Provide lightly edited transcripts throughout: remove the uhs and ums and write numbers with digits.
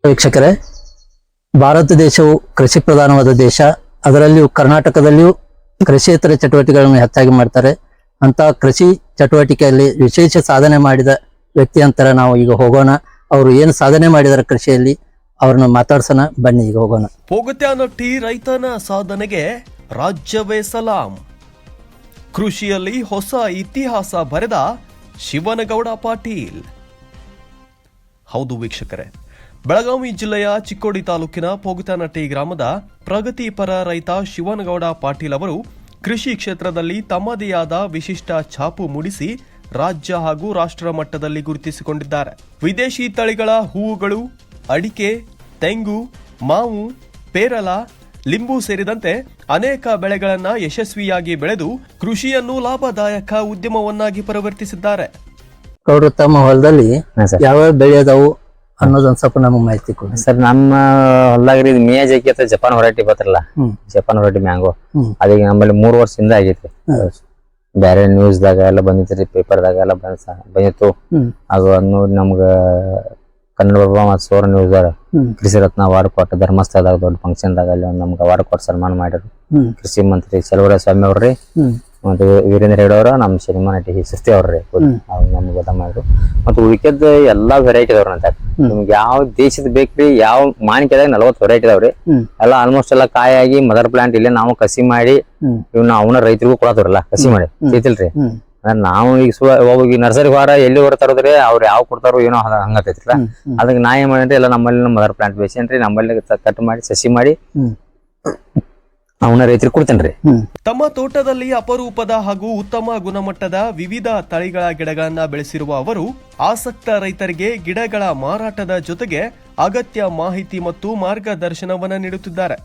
ವೀಕ್ಷಕರೇ, ಭಾರತ ದೇಶವು ಕೃಷಿ ಪ್ರಧಾನವಾದ ದೇಶ. ಅದರಲ್ಲಿಯೂ ಕರ್ನಾಟಕದಲ್ಲಿಯೂ ಕೃಷಿಯೇತರ ಚಟುವಟಿಕೆಗಳನ್ನು ಹೆಚ್ಚಾಗಿ ಮಾಡ್ತಾರೆ. ಅಂತ ಕೃಷಿ ಚಟುವಟಿಕೆಯಲ್ಲಿ ವಿಶೇಷ ಸಾಧನೆ ಮಾಡಿದ ವ್ಯಕ್ತಿ ಅಂತಾರೆ ನಾವು ಈಗ ಹೋಗೋಣ. ಅವರು ಏನು ಸಾಧನೆ ಮಾಡಿದಾರೆ ಕೃಷಿಯಲ್ಲಿ ಅವ್ರನ್ನ ಮಾತಾಡ್ಸೋಣ, ಬನ್ನಿ ಈಗ ಹೋಗೋಣ. ಪೊಗತ್ಯಾನಟ್ಟಿ ರೈತನ ಸಾಧನೆಗೆ ರಾಜ್ಯವೇ ಸಲಾಂ. ಕೃಷಿಯಲ್ಲಿ ಹೊಸ ಇತಿಹಾಸ ಬರೆದ ಶಿವನಗೌಡ ಪಾಟೀಲ್. ಹೌದು ವೀಕ್ಷಕರೇ, ಬೆಳಗಾವಿ ಜಿಲ್ಲೆಯ ಚಿಕ್ಕೋಡಿ ತಾಲೂಕಿನ ಪೊಗತ್ಯಾನಟ್ಟಿ ಗ್ರಾಮದ ಪ್ರಗತಿಪರ ರೈತ ಶಿವನಗೌಡ ಪಾಟೀಲ್ ಅವರು ಕೃಷಿ ಕ್ಷೇತ್ರದಲ್ಲಿ ತಮ್ಮದೇ ಆದ ವಿಶಿಷ್ಟ ಛಾಪು ಮೂಡಿಸಿ ರಾಜ್ಯ ಹಾಗೂ ರಾಷ್ಟ್ರ ಮಟ್ಟದಲ್ಲಿ ಗುರುತಿಸಿಕೊಂಡಿದ್ದಾರೆ. ವಿದೇಶಿ ತಳಿಗಳ ಹೂವುಗಳು, ಅಡಿಕೆ, ತೆಂಗು, ಮಾವು, ಪೇರಲ, ಲಿಂಬು ಸೇರಿದಂತೆ ಅನೇಕ ಬೆಳೆಗಳನ್ನು ಯಶಸ್ವಿಯಾಗಿ ಬೆಳೆದು ಕೃಷಿಯನ್ನು ಲಾಭದಾಯಕ ಉದ್ಯಮವನ್ನಾಗಿ ಪರಿವರ್ತಿಸಿದ್ದಾರೆ. ಗೌಡ್ರು, ತಮ್ಮ ಹೊಲದಲ್ಲಿ ಯಾವ ಬೆಳೆ ಅದಾವು ಅನ್ನೋದೊಂದ್ ಸ್ವಲ್ಪ ನಮಗೆ ಮಾಹಿತಿ ಕೊಡಿ ಸರ್. ನಮ್ಮ ಹೊಲದಾಗ್ರಿ ಮೇಜಾಕಿ ಅಥವಾ ಜಪಾನ್ ಹೊರಟಿ ಬರ್ತಲ್ಲ, ಜಪಾನ್ ಹೊರಟಿ ಮ್ಯಾಂಗೋ, ಅದೀಗ ನಮ್ಮಲ್ಲಿ 3 ವರ್ಷದಿಂದ ಆಗೈತಿ. ಬೇರೆ ನ್ಯೂಸ್ ದಾಗ ಎಲ್ಲ ಬಂದಿತ್ರಿ, ಪೇಪರ್ದಾಗ ಎಲ್ಲ ಬಂದಿತ್ತು. ಅದು ನೋಡಿ ನಮ್ಗ ಕನ್ನಡ ಮತ್ತು ಸೋರ ನ್ಯೂಸ್ ದಾಗ ಕೃಷಿ ರತ್ನ ಅವಾರ್ಡ್ ಕೊಟ್ಟ, ಧರ್ಮಸ್ಥಳದಾಗ ದೊಡ್ಡ ಫಂಕ್ಷನ್ ದಾಗ ಅಲ್ಲಿ ನಮ್ಗೆ ಅವಾರ್ಡ್ ಕೊಟ್ಟು ಸನ್ಮಾನ ಮಾಡಿದ್ರು. ಕೃಷಿ ಮಂತ್ರಿ ಚಲುವರಾಯ ಸ್ವಾಮಿ ಅವ್ರಿ ಮತ್ತೆ ವೀರೇಂದ್ರ ಹೆಗಡೆ ಅವರ, ನಮ್ಮ ಸಿನಿಮಾ ನಟಿ ಸೃಷ್ಟಿ ಅವ್ರಿ ನಮ್ಗೆ ಗೊತ್ತ ಮಾಡಿದ್ರು. ಮತ್ತೆ ಉಳಿಕೆದ ಎಲ್ಲಾ ವೆರೈಟಿ ಅದಾವ್ರಿ ಅಂತ. ನಿಮ್ಗೆ ಯಾವ ದೇಶದ ಬೇಕ್ರಿ, ಯಾವ ಮಾಣಿಕ್ಯದಾಗ 40 ವೆರೈಟಿ ಅದಾವ್ರಿ. ಎಲ್ಲ ಆಲ್ಮೋಸ್ಟ್ ಎಲ್ಲ ಕಾಯಾಗಿ ಮದರ್ ಪ್ಲಾಂಟ್ ಇಲ್ಲೇ ನಾವು ಕಸಿ ಮಾಡಿ ಇವ್ನ ಅವನ ರೈತರಿಗೂ ಕೊಡತ್ತವ್ರಲ್ಲ ಕಸಿ ಮಾಡಿ ಐತಿಲ್ರಿ. ನಾವು ಈಗ ನರ್ಸರಿ ವಾರ ಎಲ್ಲಿ ಹೊರ ತರೋದ್ರಿ, ಅವ್ರು ಯಾವ ಕೊಡ್ತಾರೋ ಏನೋ ಹಂಗತೈತ್ರಲ್ಲ. ಅದಕ್ಕೆ ನಾ ಏನ್ ಮಾಡಿದ್ರಿ, ಎಲ್ಲ ನಮ್ಮಲ್ಲಿ ಮದರ್ ಪ್ಲಾಂಟ್ ಬೇಸೇನ್ರಿ, ನಮ್ಮಲ್ಲಿ ಕಟ್ ಮಾಡಿ ಸಸಿ ಮಾಡಿ ಅವನ ರೈತರಿಗೆ ಕೊಡ್ತೇನ್ರಿ. ತಮ್ಮ ತೋಟದಲ್ಲಿ ಅಪರೂಪದ ಹಾಗೂ ಉತ್ತಮ ಗುಣಮಟ್ಟದ ವಿವಿಧ ತಳಿಗಳ ಗಿಡಗಳನ್ನ ಬೆಳೆಸಿರುವ ಅವರು ಆಸಕ್ತ ರೈತರಿಗೆ ಗಿಡಗಳ ಮಾರಾಟದ ಜೊತೆಗೆ ಅಗತ್ಯ ಮಾಹಿತಿ ಮತ್ತು ಮಾರ್ಗದರ್ಶನವನ್ನ ನೀಡುತ್ತಿದ್ದಾರೆ.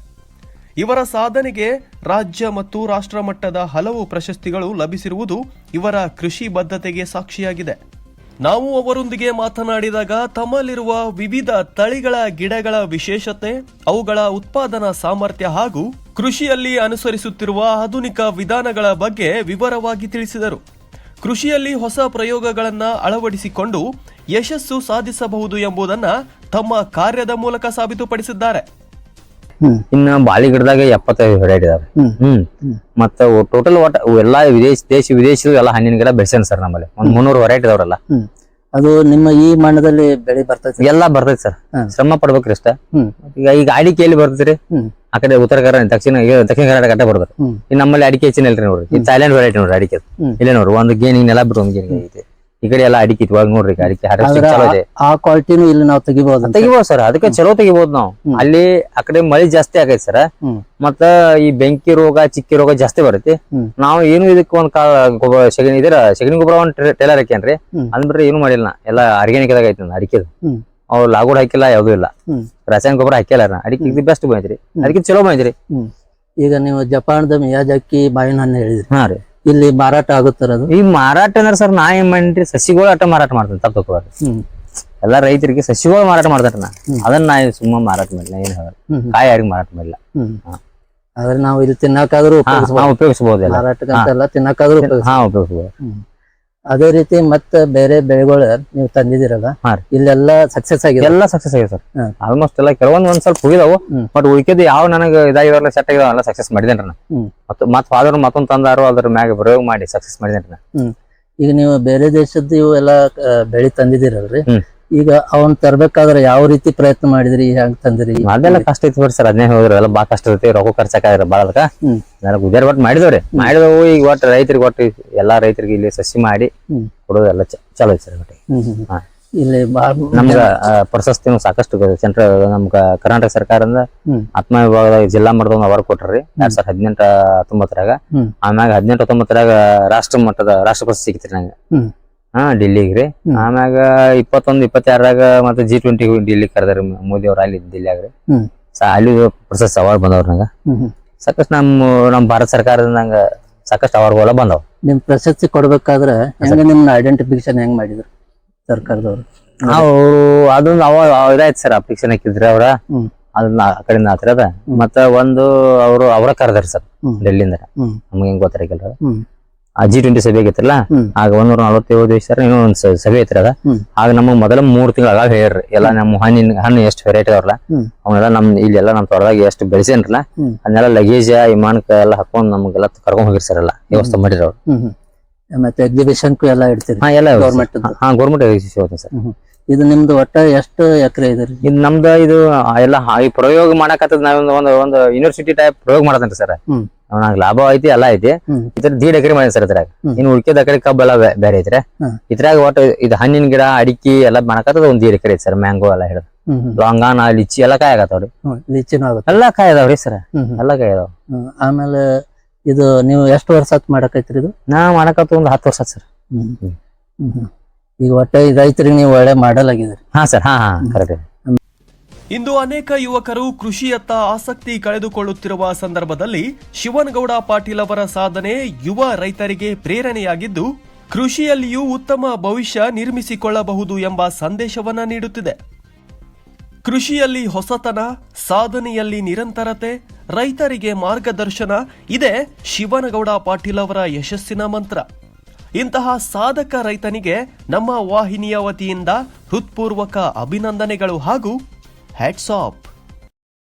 ಇವರ ಸಾಧನೆಗೆ ರಾಜ್ಯ ಮತ್ತು ರಾಷ್ಟ್ರ ಮಟ್ಟದ ಹಲವು ಪ್ರಶಸ್ತಿಗಳು ಲಭಿಸಿರುವುದು ಇವರ ಕೃಷಿ ಬದ್ಧತೆಗೆ ಸಾಕ್ಷಿಯಾಗಿದೆ. ನಾವು ಅವರೊಂದಿಗೆ ಮಾತನಾಡಿದಾಗ ತಮ್ಮಲ್ಲಿರುವ ವಿವಿಧ ತಳಿಗಳ ಗಿಡಗಳ ವಿಶೇಷತೆ, ಅವುಗಳ ಉತ್ಪಾದನಾ ಸಾಮರ್ಥ್ಯ ಹಾಗೂ ಕೃಷಿಯಲ್ಲಿ ಅನುಸರಿಸುತ್ತಿರುವ ಆಧುನಿಕ ವಿಧಾನಗಳ ಬಗ್ಗೆ ವಿವರವಾಗಿ ತಿಳಿಸಿದರು. ಕೃಷಿಯಲ್ಲಿ ಹೊಸ ಪ್ರಯೋಗಗಳನ್ನು ಅಳವಡಿಸಿಕೊಂಡು ಯಶಸ್ಸು ಸಾಧಿಸಬಹುದು ಎಂಬುದನ್ನು ತಮ್ಮ ಕಾರ್ಯದ ಮೂಲಕ ಸಾಬೀತುಪಡಿಸಿದ್ದಾರೆ. ಇನ್ನ ಬಾಳಿ ಗಿಡದಾಗ 75 ವೆರೈಟಿ ಇದಾವೆ. ಮತ್ತ ಟೋಟಲ್ ಎಲ್ಲಾ ದೇಶ ವಿದೇಶದ ಎಲ್ಲ ಹಣ್ಣಿನ ಗಿಡ ಬೆಳೆಸೇನ್ ಸರ್. ನಮ್ಮಲ್ಲಿ 300 ವೆರೈಟಿ ಇದಾವ್ರಲ್ಲ. ಅದು ನಿಮ್ಮ ಈ ಮಣ್ಣದಲ್ಲಿ ಬೆಳೆ ಬರ್ತೈತಿ? ಎಲ್ಲಾ ಬರ್ತೈತಿ ಸರ್, ಶ್ರಮ ಪಡ್ಬೇಕ್ರಿ ಅಷ್ಟ. ಈಗ ಅಡಿಕೆಯಲ್ಲಿ ಬರ್ತೈತ್ರಿ, ಆ ಕಡೆ ಉತ್ತರ ಕರ್ನಾಟಕ ದಕ್ಷಿಣ ಕರ್ನಾಟಕ ಅಡ್ಡ ಬರ್ತಾರೆ. ಈ ನಮ್ಮಲ್ಲಿ ಅಡಿಕೆ ಹೆಚ್ಚಿನ ಇಲ್ರಿ ನೋಡ್ರಿ. ಈ ಥೈಲ್ಯಾಂಡ್ ವೆರೈಟಿ ನೋಡ್ರಿ ಅಡಿಕೆ. ಇಲ್ಲೇ ನೋಡ್ರಿ, ಒಂದು ಗೇನಿಗೆ ನೆಲ ಬಿಟ್ಟು ಒಂದು ಗೇನಿಗೆ ಐತಿ. ಈ ಕಡೆ ಎಲ್ಲ ಅಡಿಕೆ ಇವಾಗ ನೋಡ್ರಿ, ಅಡಿಕೆ ಚಲೋ ಇದೆ. ಆ ಕ್ವಾಲಿಟಿನೂ ಇಲ್ಲಿ ನಾವು ತೆಗಿಬಹುದು ಸರ್. ಅದಕ್ಕೆ ಚಲೋ ತೆಗಿಬಹುದು ನಾವು. ಅಲ್ಲಿ ಆ ಕಡೆ ಮಳಿ ಜಾಸ್ತಿ ಆಗೈತಿ ಸರ್. ಮತ್ತ ಈ ಬೆಂಕಿ ರೋಗ, ಚಿಕ್ಕಿ ರೋಗ ಜಾಸ್ತಿ ಬರುತ್ತೆ. ನಾವು ಏನು ಇದಕ್ಕೆ ಒಂದ್ ಸಗಣಿ ಗೊಬ್ಬರ ಒಂದ್ ಟೇಲರ್ ಹಾಕ್ಯಾನ್ರಿ, ಅಂದ್ಬಿಟ್ರೆ ಏನು ಮಾಡಿಲ್ಲ. ಎಲ್ಲ ಆರ್ಗ್ಯಾನಿಕ್ ದಾಗ ಐತಿ ಅಡಿಕೆದು. ಅವ್ರು ಲಾಗೋಡ್ ಹಾಕಿಲ್ಲ, ಯಾವ್ದು ಇಲ್ಲ, ರಾಸಾಯನಿಕ ಗೊಬ್ಬರ ಹಾಕಿಲ್ಲ. ಅಡಿಕೆ ಬೆಸ್ಟ್ ಬಂದ್ರಿ, ಅದಕ್ಕೆ ಚಲೋ ಬಂದ್ರಿ. ಈಗ ನೀವು ಜಪಾನ್ದ ಮಿಯಾಜಾಕಿ ಮಾವಿನ ಹಣ್ಣು ಹೇಳಿದ್ರಿ. ಹಾ ರೀ, ಇಲ್ಲಿ ಮಾರಾಟ ಆಗುತ್ತಾರದು? ಈ ಮಾರಾಟ ಅಂದ್ರೆ ಸರ್, ನಾ ಏನ್ ಮಾಡ್ರಿ, ಸಸಿಗಳು ಆಟ ಮಾರಾಟ ಮಾಡ್ತೇನೆ. ತಪ್ಪು ಎಲ್ಲಾ ರೈತರಿಗೆ ಸಸಿಗಳು ಮಾರಾಟ ಮಾಡ್ತಾರ. ಅದನ್ನ ನಾ ಸುಮ್ಮ ಮಾರಾಟ ಮಾಡಿಲ್ಲ, ಏನ್ ಹೇಳ ಕಾಯಿ ಯಾರಿಗೆ ಮಾರಾಟ ಮಾಡಿಲ್ಲ. ಆದ್ರೆ ನಾವು ಇಲ್ಲಿ ತಿನ್ನಕಾದ್ರೂ ಉಪಯೋಗಿಸಬಹುದು, ಮಾರಾಟಕ್ಕಂತೆಲ್ಲ ತಿನ್ನಕಾದ್ರೂ ಉಪಯೋಗಿಸಬಹುದು. ಅದೇ ರೀತಿ ಮತ್ತೆ ಬೇರೆ ಬೆಳೆಗಳು ನೀವು ತಂದಿದಿರಲ್ಲ, ಇಲ್ಲೆಲ್ಲ ಸಕ್ಸಸ್ ಆಗಿದೆ? ಎಲ್ಲ ಸಕ್ಸಸ್ ಆಗಿದೆ ಸರ್. ಆಲ್ಮೋಸ್ಟ್ ಎಲ್ಲ ಒಂದ್ ಸ್ವಲ್ಪ ಹೋಗಿದಾವು. ಬಟ್ ಉಳಿಕೆದು ಯಾವ ನನಗೆ ಇದಾಗಿಲ್ಲ ಸೆಟ್ ಆಗಿದಾವ ಎಲ್ಲ ಸಕ್ಸಸ್ ಮಾಡಿದೇನ್ರಿ ನಾ. ಮತ್ ಫಾದರ್ ಮತ್ತೊಂದ್ ತಂದಾರು, ಅದ್ರ ಮ್ಯಾಗ ಪ್ರಯೋಗ ಮಾಡಿ ಸಕ್ಸಸ್ ಮಾಡಿದೇನ್ರಿ ನಾ. ಈಗ ನೀವು ಬೇರೆ ದೇಶದ ಇವು ಎಲ್ಲಾ ಬೆಳೆ ತಂದಿದಿರಲ್ರಿ, ಈಗ ಅವನ್ ತರ್ಬೇಕಾದ್ರೆ ಯಾವ ರೀತಿ ಪ್ರಯತ್ನ ಮಾಡಿದ್ರಿ, ಹೆಂಗ್ ತಂದ್ರಿ? ಅದೆಲ್ಲ ಕಷ್ಟ ಐತಿ ಬರ್ರಿ ಸರ್. ಅದನ್ನೇ ಹೋದ್ರಿ, ಎಲ್ಲ ಬಾಳ ಕಷ್ಟ ಇರ್ತೈತಿ, ರೊಕ್ಕ ಖರ್ಚಾಕ ಬಾಳ. ಅದಕ್ಕ ಗುಜಾರ್ ಒಟ್ಟು ಮಾಡಿದವ್ರಿ. ಈಗ ಒಟ್ಟು ರೈತರಿಗೆ ಒಟ್ಟು ಎಲ್ಲಾ ರೈತರಿಗೆ ಇಲ್ಲಿ ಸಸಿ ಮಾಡಿ ಕೊಡೋದೆಲ್ಲ ಚಲೋ ಐತಿ ಸರ್. ಇಲ್ಲಿ ನಮ್ಗ ಪ್ರಶಸ್ತಿನೂ ಸಾಕಷ್ಟು ಸೆಂಟ್ರಲ್ ನಮ್ಗ ಕರ್ನಾಟಕ ಸರ್ಕಾರದಿಂದ ಆತ್ಮ ವಿಭಾಗದಾಗ ಜಿಲ್ಲಾ ಮಟ್ಟದ ಒಂದು ಅವಾರ್ಡ್ ಕೊಟ್ರಿ 2018-19 ಆಮ್ಯಾಗ 18-19 ರಾಷ್ಟ್ರ ಮಟ್ಟದ ರಾಷ್ಟ್ರ ಪ್ರಶಸ್ತಿ ಸಿಕ್ತ್ರಿ ನಂಗೆ ಡೆಲ್ಲಿಗ್ರಿ. ಆಮ್ಯಾಗ 21-22 ಮತ್ತೆ G20 ಡೆಲ್ಲಿ ಕರೆದ್ರಿ ಮೋದಿ ಅವ್ರ. ಅಲ್ಲಿ ಡೆಲ್ಲಿಯಾಗ್ರಿ ಅಲ್ಲಿ ಪ್ರಶಸ್ತಿ ಅವಾರ್ಡ್ ಬಂದವ್ರ ನಂಗ. ಸಾಕಷ್ಟು ನಮ್ ಭಾರತ ಸರ್ಕಾರದಿಂದ ನಂಗ ಸಾಕಷ್ಟು ಅವಾರ್ಡ್ಗಳ ಬಂದವ್. ನಿಮ್ ಪ್ರಶಸ್ತಿ ಕೊಡ್ಬೇಕಾದ್ರೆ ಹೆಂಗ ನಿಮ್ನ ಐಡೆಂಟಿಫಿಕೇಶನ್ ಹೆಂಗ್ ಮಾಡಿದ್ರು ಸರ್ಕಾರದವ್ರು? ಅವ್ರು ಅದೊಂದು ಇದಾಯ್ತು ಸರ್, ಅಪ್ಲಿಕೇಶನ್ ಹಾಕಿದ್ರಿ ಅವ್ರ. ಅದನ್ನ ಆ ಕಡೆಯಿಂದ ಹಾಕಿರದ. ಮತ್ತ ಒಂದು ಅವ್ರ ಕರೆದಾರ ಸರ್ ಡೆಲ್ಲಿಂದ. ನಮ್ಗೆ ಹೆಂಗ್ ಗೊತ್ತಾಗಿಲ್ಲ. G20 ಸಭೆ ಆಗಿತ್ತಲ್ಲ ಆಗ 147 ದೇಶ ಇನ್ನೊಂದ್ ಸಭೆ ಐತ್ರಿ ಅದ ಆಗ ನಮಗ್ ಮೊದಲ 3 ತಿಂಗಳ ಆಗ ಹೇಳ್ರಿ ಎಲ್ಲಾ ನಮ್ಮ ಹಣ್ಣು ಎಷ್ಟು ವೆರೈಟಿ ಅವ್ರಲ್ಲ ಅವನ್ನೆಲ್ಲ ಇಲ್ಲೆಲ್ಲ ನಮ್ ತೋಟದಾಗ ಎಷ್ಟು ಬೆಳೆಸೇನ್ರಲ್ಲ ಅದನ್ನೆಲ್ಲ ಲಗೇಜ್ ವಿಮಾನಕ್ಕ ಎಲ್ಲ ಹಾಕೊಂಡ್ ನಮ್ಗೆಲ್ಲ ಕರ್ಕೊಂಡ್ ಹೋಗಿರ್ ಸರ್ ಎಲ್ಲ ವ್ಯವಸ್ಥೆ ಮಾಡಿರ ಅವ್ರು. ಮತ್ತೆ ಎಕ್ಸಿಬಿಷನ್ ಎಲ್ಲ ಇಡ್ತೀರಿ? ಎಲ್ಲ ಗೌರ್ಮೆಂಟ್ ಗೌರ್ಮೆಂಟ್ ಹೋಗ್ತೀನಿ ಸರ್. ಇದು ನಿಮ್ದು ಒಟ್ಟ ಎಷ್ಟು ಎಕರೆ ಇದೆ? ಇದು ನಮ್ದ ಇದು ಎಲ್ಲ ಈ ಪ್ರಯೋಗ ಮಾಡಕತ್ತದ ನಾವೊಂದು ಒಂದು ಯೂನಿವರ್ಸಿಟಿ ಟೈಪ್ ಪ್ರಯೋಗ ಮಾಡತೇನ್ರಿ ಸರ್. ನಂಗೆ ಲಾಭ ಐತಿ ಎಲ್ಲ ಐತಿ. ಇದ್ರ 1.5 ಎಕರೆ ಮಾಡಿದೆ ಸರ್. ಇದ್ರಾಗ ಇನ್ನು ಉಳ್ಕಿದ ಎಕರೆ ಕಬ್ಬೆಲ್ಲ ಬೇರೆ ಐತ್ರಿ. ಇದ್ರಾಗ ಒಟ್ಟು ಇದು ಹಣ್ಣಿನ ಗಿಡ ಅಡಿಕೆ ಎಲ್ಲ ಮಾಡಕತ್ತದ 1.5 ಎಕರೆ ಐತಿ ಸರ್. ಮ್ಯಾಂಗೋ ಎಲ್ಲ ಹಿಡಿದು ಲವಂಗಾನ ಲಿಚ್ಚಿ ಎಲ್ಲ ಕಾಯಿ ಆಗತ್ತವ್ರಿ. ಲಿಚ್ಚಿನೂ ಆಗುತ್ತೆ? ಎಲ್ಲಾ ಕಾಯಿ ಅದಾವ್ರಿ ಸರ್, ಎಲ್ಲಾ ಕಾಯಿ ಅದಾವ. ಆಮೇಲೆ ಇದು ನೀವು ಎಷ್ಟು ವರ್ಷ ಮಾಡಕೈತ್ರಿ ಇದು? ನಾ ಮಾಡಕತ್ತ ಒಂದು 10 ವರ್ಷ ಸರ್. ಈಗ ಒಟ್ಟ ರೈತರಿಗೆ ನೀವು ಒಳ್ಳೆ ಮಾಡಲ್ ಆಗಿದ್ರಿ. ಹಾ ಸರ್, ಹಾ ಕರೆಕ್ಟ್. ಇಂದು ಅನೇಕ ಯುವಕರು ಕೃಷಿಯತ್ತ ಆಸಕ್ತಿ ಕಳೆದುಕೊಳ್ಳುತ್ತಿರುವ ಸಂದರ್ಭದಲ್ಲಿ ಶಿವನಗೌಡ ಪಾಟೀಲ್ ಅವರ ಸಾಧನೆ ಯುವ ರೈತರಿಗೆ ಪ್ರೇರಣೆಯಾಗಿದ್ದು, ಕೃಷಿಯಲ್ಲಿಯೂ ಉತ್ತಮ ಭವಿಷ್ಯ ನಿರ್ಮಿಸಿಕೊಳ್ಳಬಹುದು ಎಂಬ ಸಂದೇಶವನ್ನ ನೀಡುತ್ತಿದೆ. ಕೃಷಿಯಲ್ಲಿ ಹೊಸತನ, ಸಾಧನೆಯಲ್ಲಿ ನಿರಂತರತೆ, ರೈತರಿಗೆ ಮಾರ್ಗದರ್ಶನ ಇದೇ ಶಿವನಗೌಡ ಪಾಟೀಲ್ ಅವರ ಯಶಸ್ಸಿನ ಮಂತ್ರ. ಇಂತಹ ಸಾಧಕ ರೈತನಿಗೆ ನಮ್ಮ ವಾಹಿನಿಯ ವತಿಯಿಂದ ಹೃತ್ಪೂರ್ವಕ ಅಭಿನಂದನೆಗಳು ಹಾಗೂ ಹ್ಯಾಟ್ಸ್ ಆಫ್.